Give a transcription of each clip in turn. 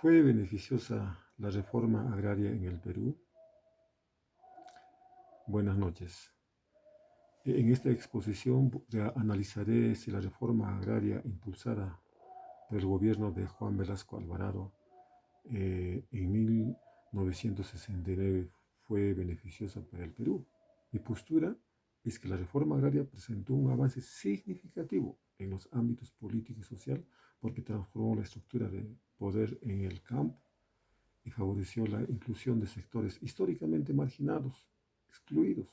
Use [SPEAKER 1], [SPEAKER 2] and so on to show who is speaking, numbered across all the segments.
[SPEAKER 1] ¿Fue beneficiosa la reforma agraria en el Perú? Buenas noches. En esta exposición analizaré si la reforma agraria impulsada por el gobierno de Juan Velasco Alvarado en 1969 fue beneficiosa para el Perú. Mi postura es que la reforma agraria presentó un avance significativo en los ámbitos político y social porque transformó la estructura de poder en el campo y favoreció la inclusión de sectores históricamente marginados, excluidos.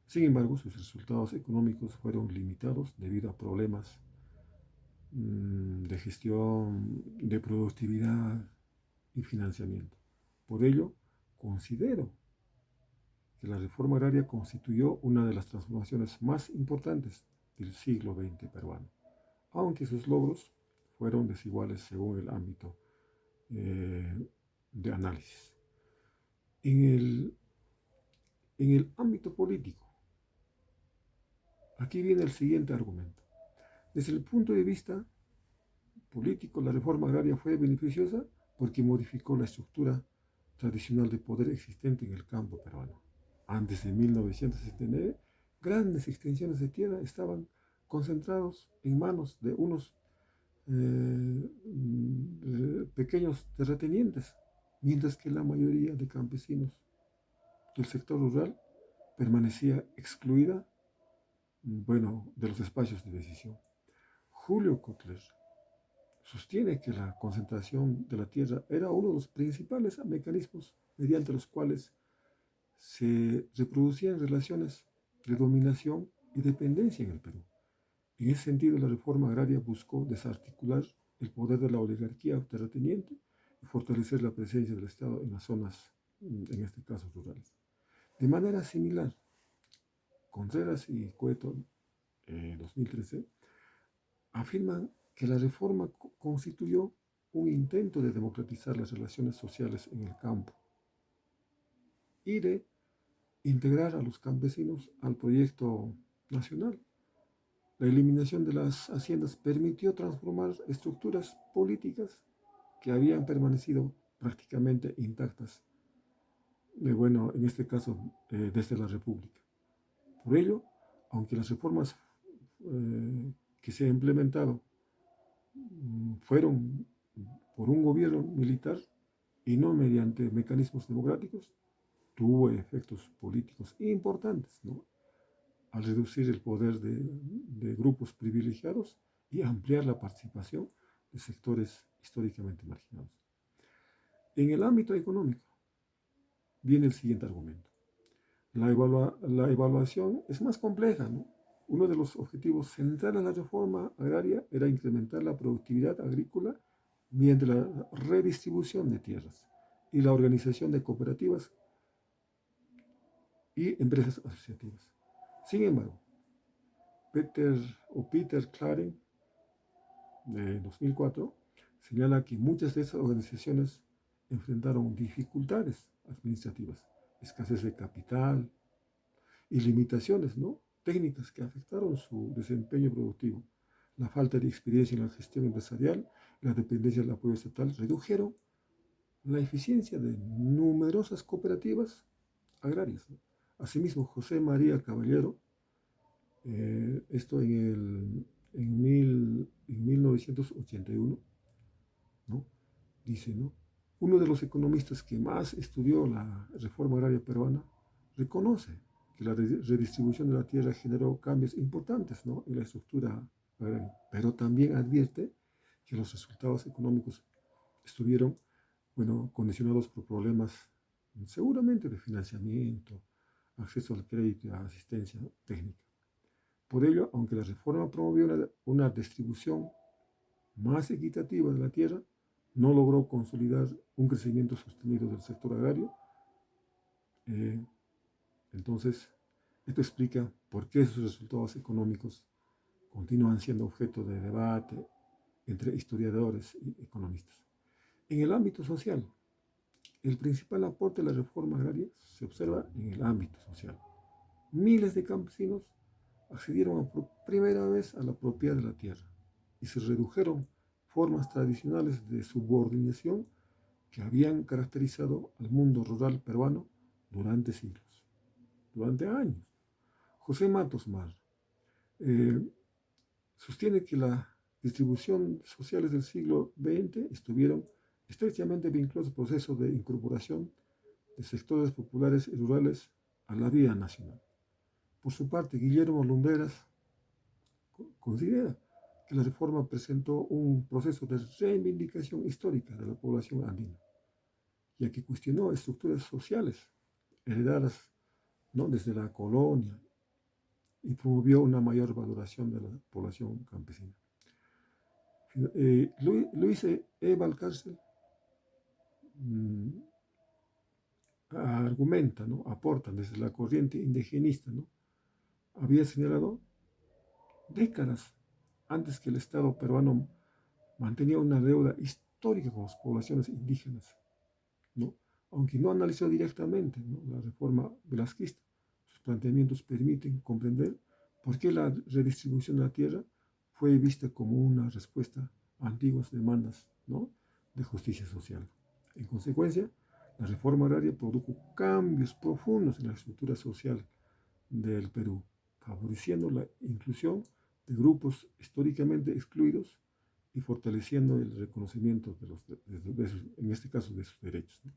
[SPEAKER 1] Sin embargo, sus resultados económicos fueron limitados debido a problemas de gestión, de productividad y financiamiento. Por ello, considero que la reforma agraria constituyó una de las transformaciones más importantes del siglo XX peruano, aunque sus logros fueron desiguales según el ámbito de análisis. En el ámbito político, aquí viene el siguiente argumento. Desde el punto de vista político, la reforma agraria fue beneficiosa porque modificó la estructura tradicional de poder existente en el campo peruano. Antes de 1969, grandes extensiones de tierra estaban concentrados en manos de unos pequeños terratenientes, mientras que la mayoría de campesinos del sector rural permanecía excluida, de los espacios de decisión. Julio Kotler sostiene que la concentración de la tierra era uno de los principales mecanismos mediante los cuales se reproducían relaciones de dominación y dependencia en el Perú. En ese sentido, la reforma agraria buscó desarticular el poder de la oligarquía terrateniente y fortalecer la presencia del Estado en las zonas, en este caso, rurales. De manera similar, Contreras y Cueto, 2013, afirman que la reforma constituyó un intento de democratizar las relaciones sociales en el campo y de integrar a los campesinos al proyecto nacional. La eliminación de las haciendas permitió transformar estructuras políticas que habían permanecido prácticamente intactas, en este caso desde la República. Por ello, aunque las reformas que se han implementado fueron por un gobierno militar y no mediante mecanismos democráticos, tuvo efectos políticos importantes, ¿no? Al reducir el poder de grupos privilegiados y ampliar la participación de sectores históricamente marginados. En el ámbito económico, viene el siguiente argumento. La evaluación es más compleja, ¿no? Uno de los objetivos centrales de la reforma agraria era incrementar la productividad agrícola mediante la redistribución de tierras y la organización de cooperativas y empresas asociativas. Sin embargo, Peter Claren, de 2004, señala que muchas de esas organizaciones enfrentaron dificultades administrativas, escasez de capital y limitaciones, ¿no?, técnicas que afectaron su desempeño productivo. La falta de experiencia en la gestión empresarial y la dependencia del apoyo estatal redujeron la eficiencia de numerosas cooperativas agrarias, ¿no? Asimismo, José María Caballero, esto en 1981, ¿no?, dice, ¿no?, uno de los economistas que más estudió la reforma agraria peruana reconoce que la redistribución de la tierra generó cambios importantes, ¿no?, en la estructura agraria, pero también advierte que los resultados económicos estuvieron, condicionados por problemas seguramente de financiamiento, acceso al crédito y a asistencia técnica. Por ello, aunque la reforma promovió una distribución más equitativa de la tierra, no logró consolidar un crecimiento sostenido del sector agrario. Entonces, esto explica por qué sus resultados económicos continúan siendo objeto de debate entre historiadores y economistas. En el ámbito social, el principal aporte de la reforma agraria se observa en el ámbito social. Miles de campesinos accedieron por primera vez a la propiedad de la tierra y se redujeron formas tradicionales de subordinación que habían caracterizado al mundo rural peruano durante siglos, durante años. José Matos Mar eh, sostiene que la distribución sociales del siglo XX estuvieron estrechamente vinculados al proceso de incorporación de sectores populares y rurales a la vida nacional. Por su parte, Guillermo Lumberas considera que la reforma presentó un proceso de reivindicación histórica de la población andina, ya que cuestionó estructuras sociales heredadas, ¿no?, desde la colonia y promovió una mayor valoración de la población campesina. Luis E. Valcárcel argumenta, ¿no?, aporta desde la corriente indigenista, ¿no?, había señalado décadas antes que el Estado peruano mantenía una deuda histórica con las poblaciones indígenas, ¿no? Aunque no analizó directamente, ¿no?, la reforma velasquista. Sus planteamientos permiten comprender por qué la redistribución de la tierra fue vista como una respuesta a antiguas demandas, ¿no?, de justicia social. En consecuencia, la reforma agraria produjo cambios profundos en la estructura social del Perú, favoreciendo la inclusión de grupos históricamente excluidos y fortaleciendo el reconocimiento en este caso, de sus derechos, ¿no?